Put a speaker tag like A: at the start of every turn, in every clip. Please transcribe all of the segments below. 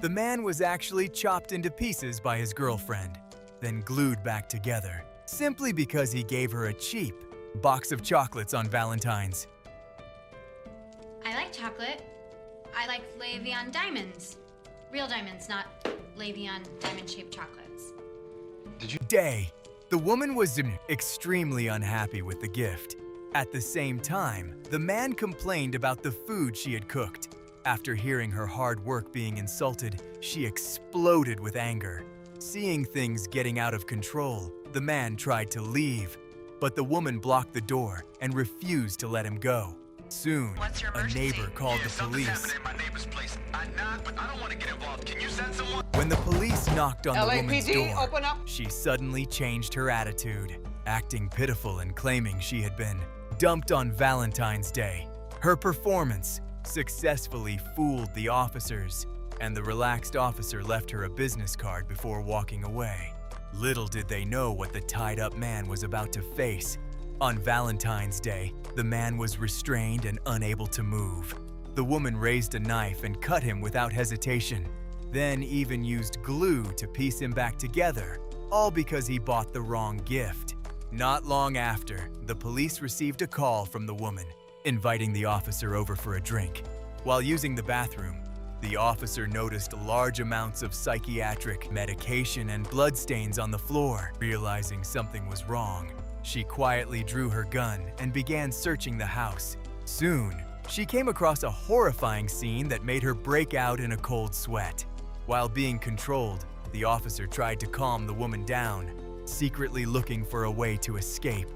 A: The man was actually chopped into pieces by his girlfriend, then glued back together, simply because he gave her a cheap box of chocolates on Valentine's.
B: I like chocolate. I like Levion diamonds. Real diamonds, not Levion diamond-shaped chocolates.
A: Day. The woman was extremely unhappy with the gift. At the same time, the man complained about the food she had cooked. After hearing her hard work being insulted, she exploded with anger. Seeing things getting out of control, the man tried to leave, but the woman blocked the door and refused to let him go. Soon, a neighbor called the police. When the police knocked on the woman's door, she suddenly changed her attitude, acting pitiful and claiming she had been dumped on Valentine's Day. Her performance successfully fooled the officers, and the relaxed officer left her a business card before walking away. Little did they know what the tied-up man was about to face. On Valentine's Day, the man was restrained and unable to move. The woman raised a knife and cut him without hesitation, then even used glue to piece him back together, all because he bought the wrong gift. Not long after, the police received a call from the woman, inviting the officer over for a drink. While using the bathroom, the officer noticed large amounts of psychiatric medication and bloodstains on the floor. Realizing something was wrong, she quietly drew her gun and began searching the house. Soon, she came across a horrifying scene that made her break out in a cold sweat. While being controlled, the officer tried to calm the woman down, secretly looking for a way to escape.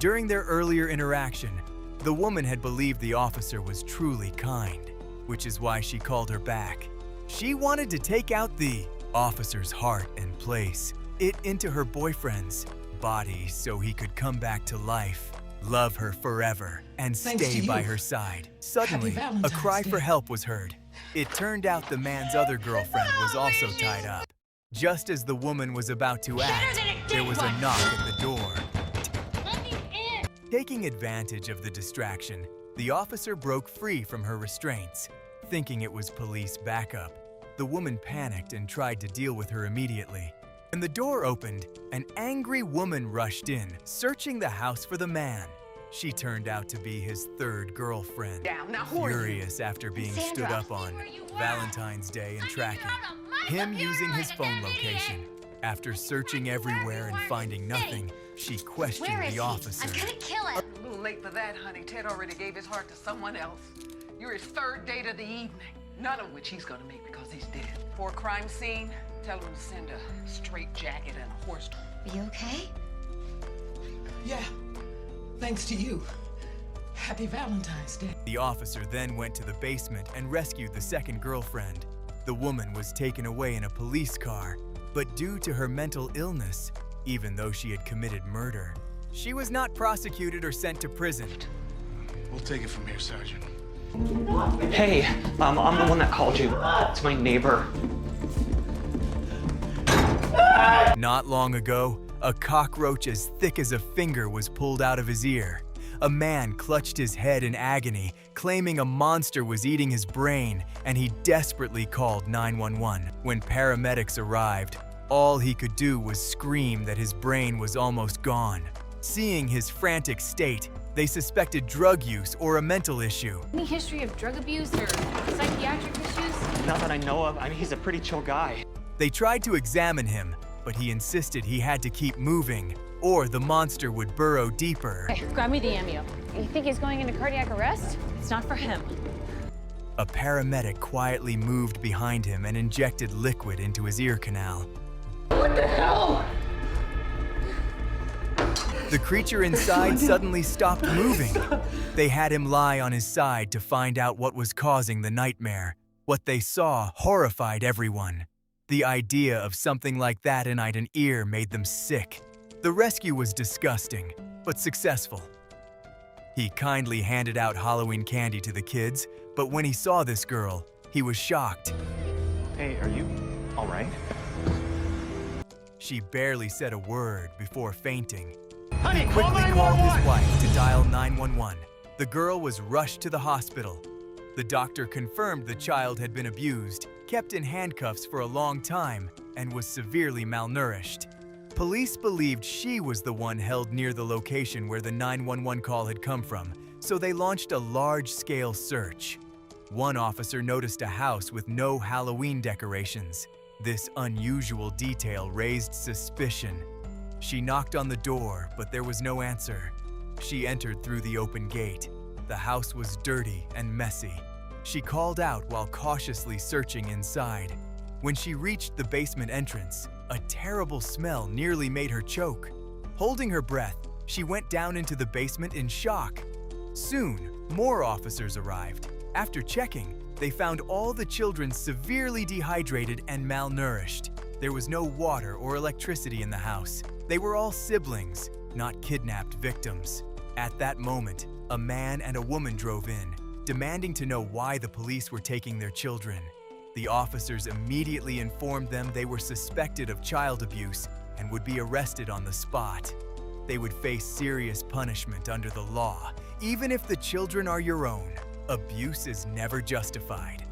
A: During their earlier interaction, the woman had believed the officer was truly kind, which is why she called her back. She wanted to take out the officer's heart and place it into her boyfriend's body so he could come back to life, love her forever, and stay by her side. Suddenly, a cry for help was heard. It turned out the man's other girlfriend was also tied up. Just as the woman was about to act, there was a knock at the door. Taking advantage of the distraction, the officer broke free from her restraints. Thinking it was police backup, the woman panicked and tried to deal with her immediately. When the door opened, an angry woman rushed in, searching the house for the man. She turned out to be his third girlfriend. Furious after being stood up on Valentine's Day and tracking him using his phone location. After searching everywhere and finding nothing, she questioned the officer.
B: I'm gonna kill him.
C: A little late for that, honey. Ted already gave his heart to someone else. You're his third date of the evening, none of which he's gonna make because he's dead. For a crime scene, tell him to send a straight jacket and a horse.
B: Are you okay?
D: Yeah, thanks to you. Happy Valentine's Day.
A: The officer then went to the basement and rescued the second girlfriend. The woman was taken away in a police car, but due to her mental illness, even though she had committed murder, she was not prosecuted or sent to prison.
E: We'll take it from here, Sergeant.
F: Hey, I'm the one that called you. It's my neighbor.
A: Not long ago, a cockroach as thick as a finger was pulled out of his ear. A man clutched his head in agony, claiming a monster was eating his brain, and he desperately called 911. When paramedics arrived, all he could do was scream that his brain was almost gone. Seeing his frantic state, they suspected drug use or a mental issue.
G: Any history of drug abuse or psychiatric issues?
F: Not that I know of. I mean, he's a pretty chill guy.
A: They tried to examine him, but he insisted he had to keep moving, or the monster would burrow deeper.
G: Hey, grab me the ammo. You think he's going into cardiac arrest? It's not for him.
A: A paramedic quietly moved behind him and injected liquid into his ear canal.
D: What the hell?
A: The creature inside suddenly stopped moving. They had him lie on his side to find out what was causing the nightmare. What they saw horrified everyone. The idea of something like that in an ear made them sick. The rescue was disgusting, but successful. He kindly handed out Halloween candy to the kids, but when he saw this girl, he was shocked.
F: Hey, are you all right?
A: She barely said a word before fainting.
F: Honey,
A: He quickly called his wife to dial 911. The girl was rushed to the hospital. The doctor confirmed the child had been abused kept in handcuffs for a long time, and was severely malnourished. Police believed she was the one held near the location where the 911 call had come from, so they launched a large-scale search. One officer noticed a house with no Halloween decorations. This unusual detail raised suspicion. She knocked on the door, but there was no answer. She entered through the open gate. The house was dirty and messy. She called out while cautiously searching inside. When she reached the basement entrance, a terrible smell nearly made her choke. Holding her breath, she went down into the basement in shock. Soon, more officers arrived. After checking, they found all the children severely dehydrated and malnourished. There was no water or electricity in the house. They were all siblings, not kidnapped victims. At that moment, a man and a woman drove in, demanding to know why the police were taking their children. The officers immediately informed them they were suspected of child abuse and would be arrested on the spot. They would face serious punishment under the law. Even if the children are your own, abuse is never justified.